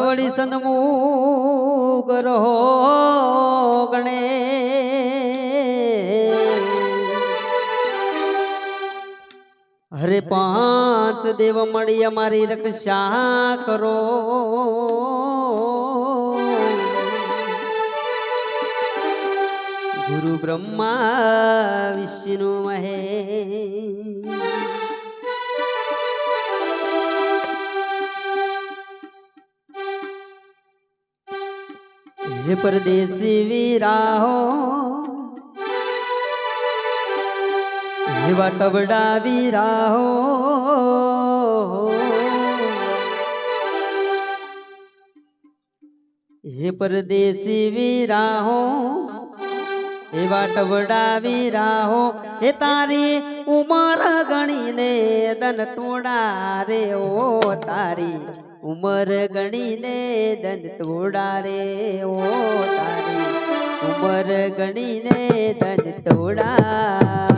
વળી સંદમુગ રહો ગણે હરે પાંચ દેવ મળી અમારી રક્ષા કરો ગુરુ બ્રહ્મા વિષ્ણુ મહેશ હે પરદેશી વીરાહો એવા ટબડા વીરાહો હે પરદેશી વીરાહો એવા ટબડા વીરાહો હે તારી ઉમર ગણીને દન તોડા રે ઓ તારી ઉમર ગણીને દન તોડા રે ઓ તારી ઉમર ગણીને દન તોડા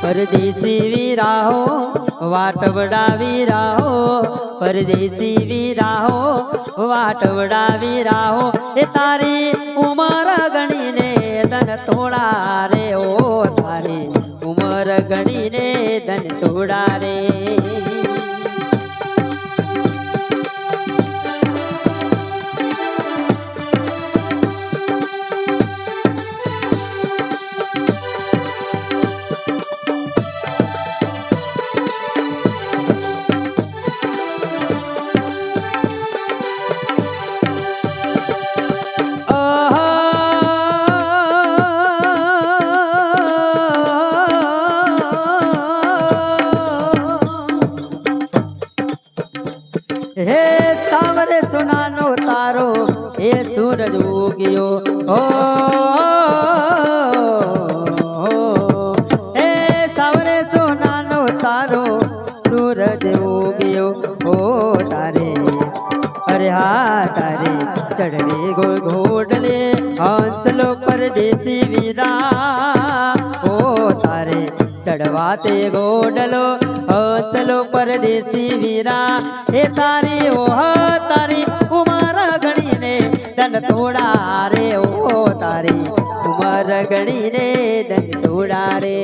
परदेसी वीराहो वाटवड़ा वीराहो परदेसी वीराहो वाटवड़ा वीराहो ए तारी उमर गणी ने धन थोड़ा रे ओ तारी उमर गणी ने धन थोड़ा रे हे सावरे सुनानो तारो हे सूरज उगियो ओ हे सावरे सुनानो तारो सूरज उगियो ओ तारे अरे हा तारे चढ़वे गोल घोड़ले हंसलो परदेसी वीरा ओ तारे चढ़वाते गोडलो हंसलो परदेसी वीरा हे तारी ओह तारी उमर गणी ने धन थोड़ा रे ओ तारी उमर गणी ने धन थोड़ा रे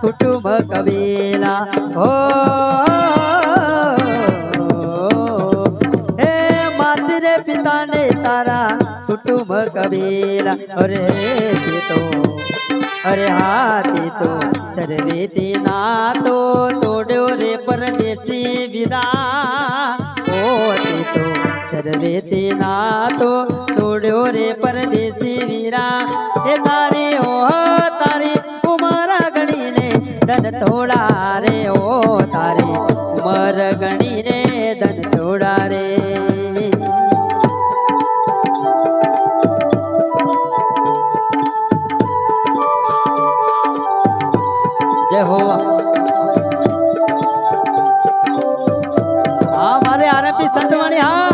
कुटुंब कबीला हो हे मातरे पिता ने तारा कुटुंब कबीला अरे हाथी तो सर्वेती ना तो तोड़ो रे परदेसी वीरा ओ तो सर्वेती ना तो तोड़ो रे परदेसी वीरा हे तारी ओ तारी उमर गणी ने धन थोड़ा रे ओ तारी उमर गणी ने धन थोड़ा रे जय हो हमारे आरपी संतवाणी हाँ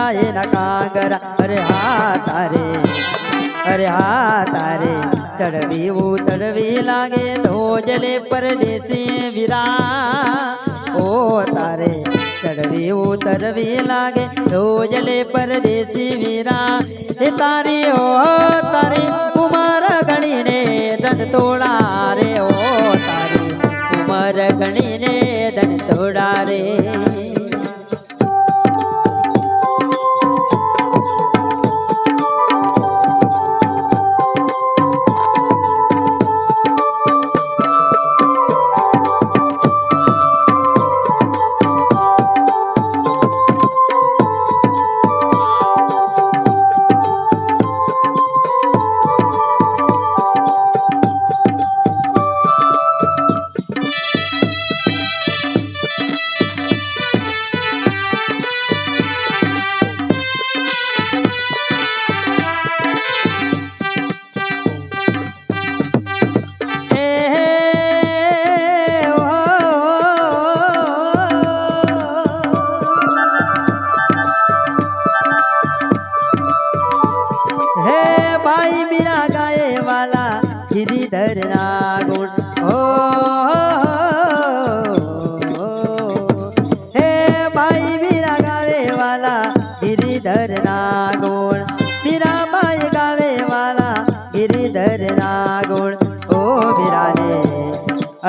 જાય ના કાંગરા અરે હા તારે ચડવી ઉતરવી લાગે ધોજલે પરદેશી વીરા ઓ તારે ચડવી ઉતરવી લાગે ધોજલે પરદેશી વીરા એ તારી ઓ તારી ઉમર ગણીને ધન તોડા રે ઓ તારી ઉમર ગણીને ધન તોડા રે गिरिधर ना गुण हो हे भाई मीरा गावे वाला गिरिधर ना गुण मीरा माई गावे वाला गिरिधर ना गुण ओ मीरा ने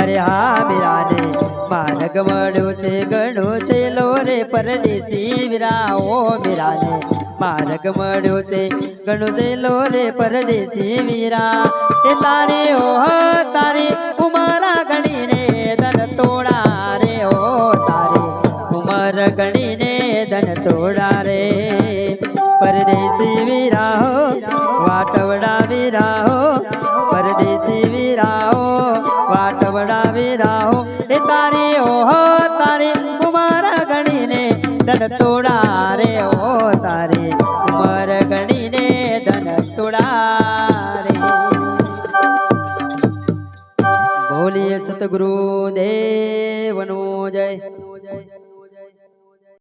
अरे हाँ मीरा ने मार्ग मड़ो से गणो से लोरे परदेसी मीरा ओ मीरा ने मार्ग मड़ो से गणो से लोरे परदेसी वीरा ए तारे ओ तारे उमरा गणी ने धन तोड़ा रे ओ तारे उमर गणी ने धन तोड़ा रे परदेसी वीरा हो वाटवड़ा वीरा हो परदेसी वीरा हो वाटवड़ा वीरा हो ए तारे ओ तारे उमरा गणी ने धन तोड़ा रे ओ तारे उमर गणी ने धन तोड़ा रे बोलिए सतगुरु देवनो जय।